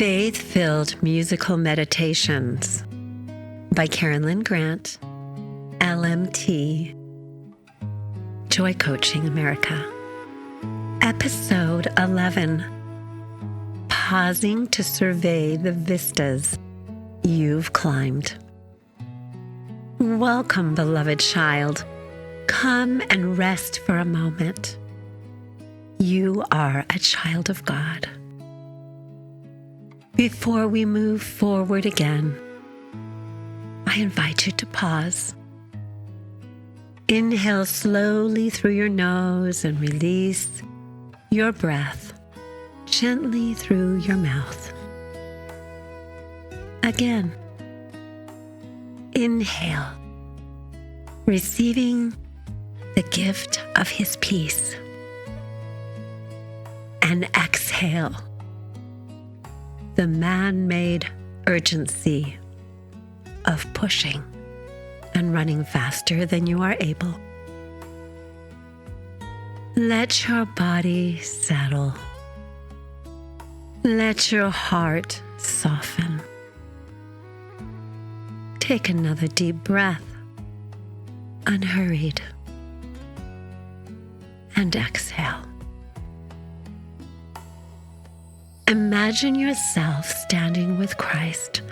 Faith-Filled Musical Meditations by Carolyn Grant, LMT, Joy Coaching America. Episode 11, Pausing to Survey the Vistas You've Climbed. Welcome, beloved child. Come and rest for a moment. You are a child of God. Before we move forward again, I invite you to pause. Inhale slowly through your nose and release your breath gently through your mouth. Again, inhale, receiving the gift of His peace, and exhale, the man-made urgency of pushing and running faster than you are able. Let your body settle. Let your heart soften. Take another deep breath, unhurried, and exhale. Imagine yourself standing with Christ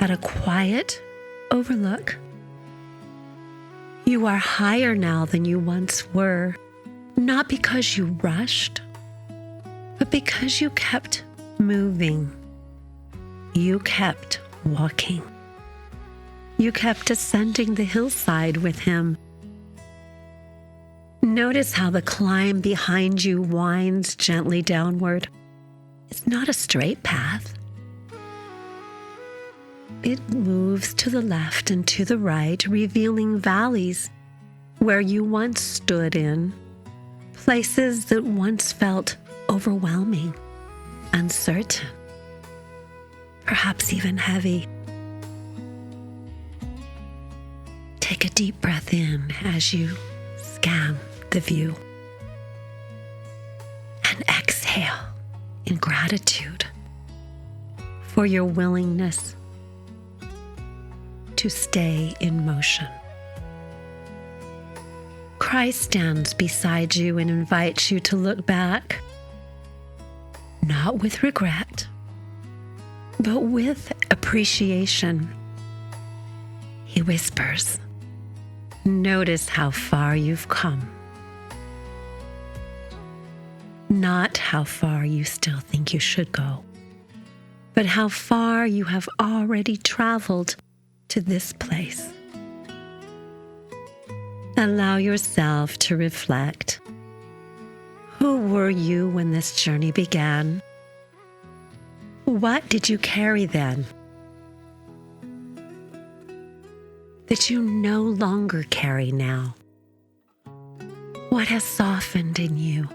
at a quiet overlook. You are higher now than you once were, not because you rushed, but because you kept moving. You kept walking. You kept ascending the hillside with Him. Notice how the climb behind you winds gently downward. It's not a straight path. It moves to the left and to the right, revealing valleys where you once stood in, places that once felt overwhelming, uncertain, perhaps even heavy. Take a deep breath in as you scan the view, and exhale in gratitude for your willingness to stay in motion. Christ stands beside you and invites you to look back, not with regret, but with appreciation. He whispers, "Notice how far you've come. Not how far you still think you should go, but how far you have already traveled to this place." Allow yourself to reflect. Who were you when this journey began? What did you carry then that you no longer carry now? What has softened in you?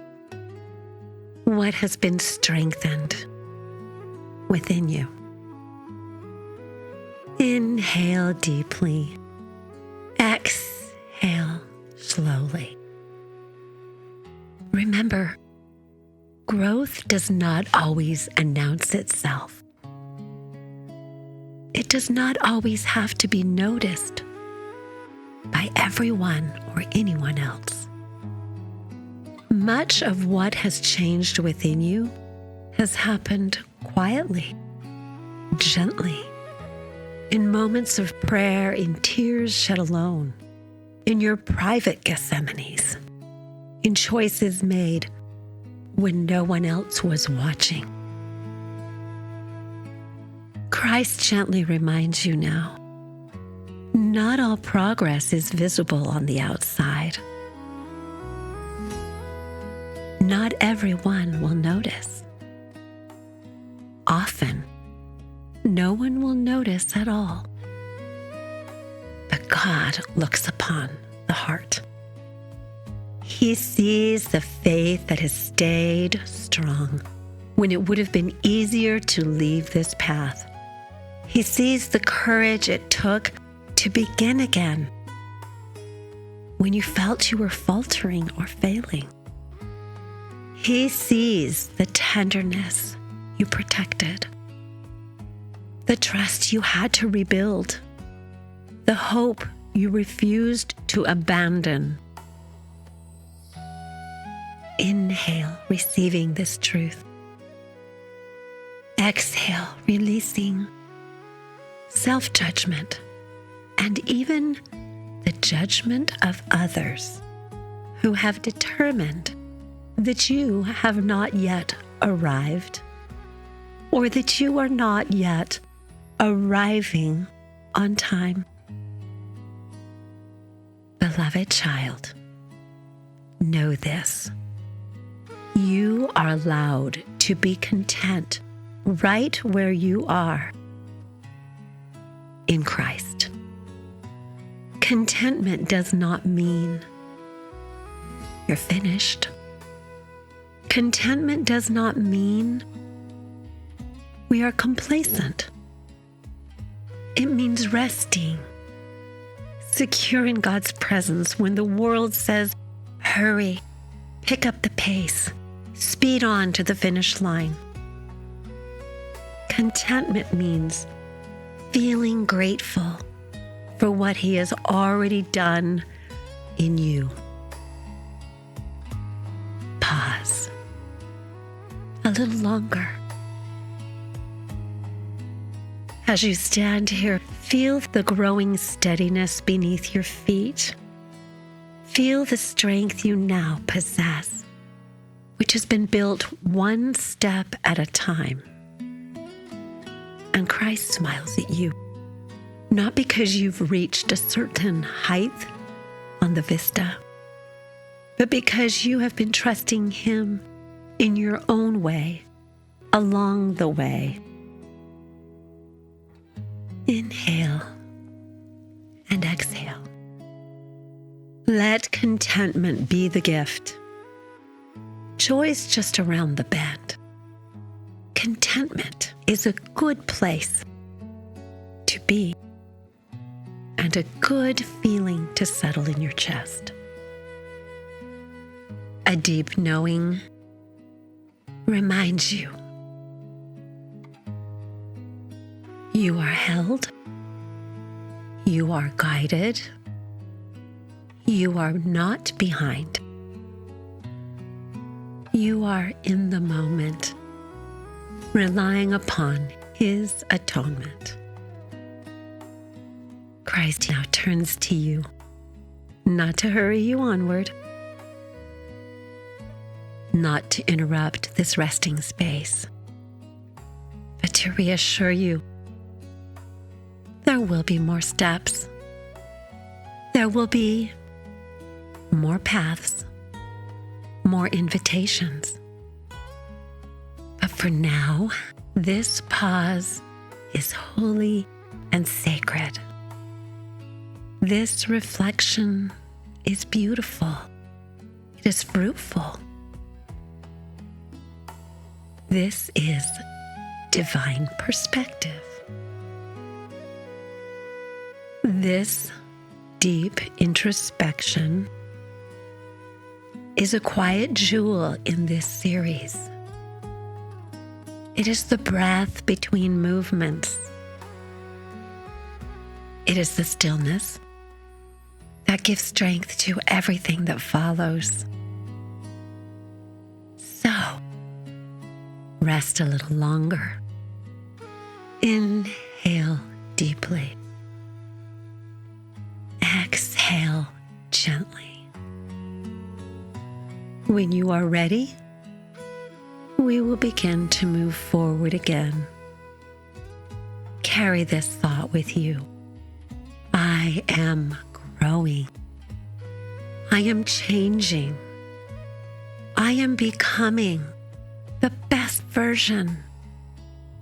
What has been strengthened within you? Inhale deeply. Exhale slowly. Remember, growth does not always announce itself. It does not always have to be noticed by everyone or anyone else. Much of what has changed within you has happened quietly, gently, in moments of prayer, in tears shed alone, in your private Gethsemanes, in choices made when no one else was watching. Christ gently reminds you now, not all progress is visible on the outside. Not everyone will notice. Often, no one will notice at all. But God looks upon the heart. He sees the faith that has stayed strong when it would have been easier to leave this path. He sees the courage it took to begin again when you felt you were faltering or failing. He sees the tenderness you protected the trust you had to rebuild, the hope you refused to abandon. Inhale, receiving this truth. Exhale, releasing self-judgment and even the judgment of others who have determined that you have not yet arrived, or that you are not yet arriving on time. Beloved child, know this. You are allowed to be content right where you are in Christ. Contentment does not mean you're finished. Contentment does not mean we are complacent. It means resting, secure in God's presence when the world says, hurry, pick up the pace, speed on to the finish line. Contentment means feeling grateful for what He has already done in you. Pause a little longer. As you stand here, feel the growing steadiness beneath your feet. Feel the strength you now possess, which has been built one step at a time. And Christ smiles at you, not because you've reached a certain height on the Vista, but because you have been trusting Him in your own way, along the way. Inhale and exhale. Let contentment be the gift. Joy's just around the bend. Contentment is a good place to be and a good feeling to settle in your chest. A deep knowing reminds you you are held, you are guided, you are not behind. You are in the moment, relying upon His atonement. Christ now turns to you, not to hurry you onward, not to interrupt this resting space, but to reassure you there will be more steps. There will be more paths, more invitations. But for now, this pause is holy and sacred. This reflection is beautiful. It is fruitful. This is divine perspective. This deep introspection is a quiet jewel in this series. It is the breath between movements. It is the stillness that gives strength to everything that follows. So, rest a little longer. Inhale deeply. Exhale gently. When you are ready, we will begin to move forward again. Carry this thought with you. I am growing. I am changing. I am becoming the best version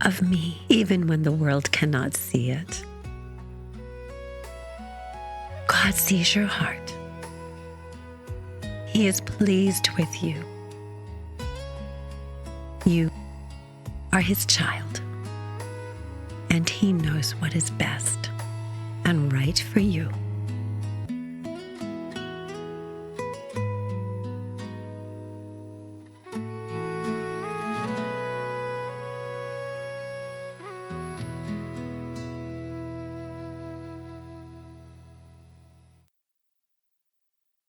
of me, even when the world cannot see it. God sees your heart. He is pleased with you. You are His child, and He knows what is best and right for you.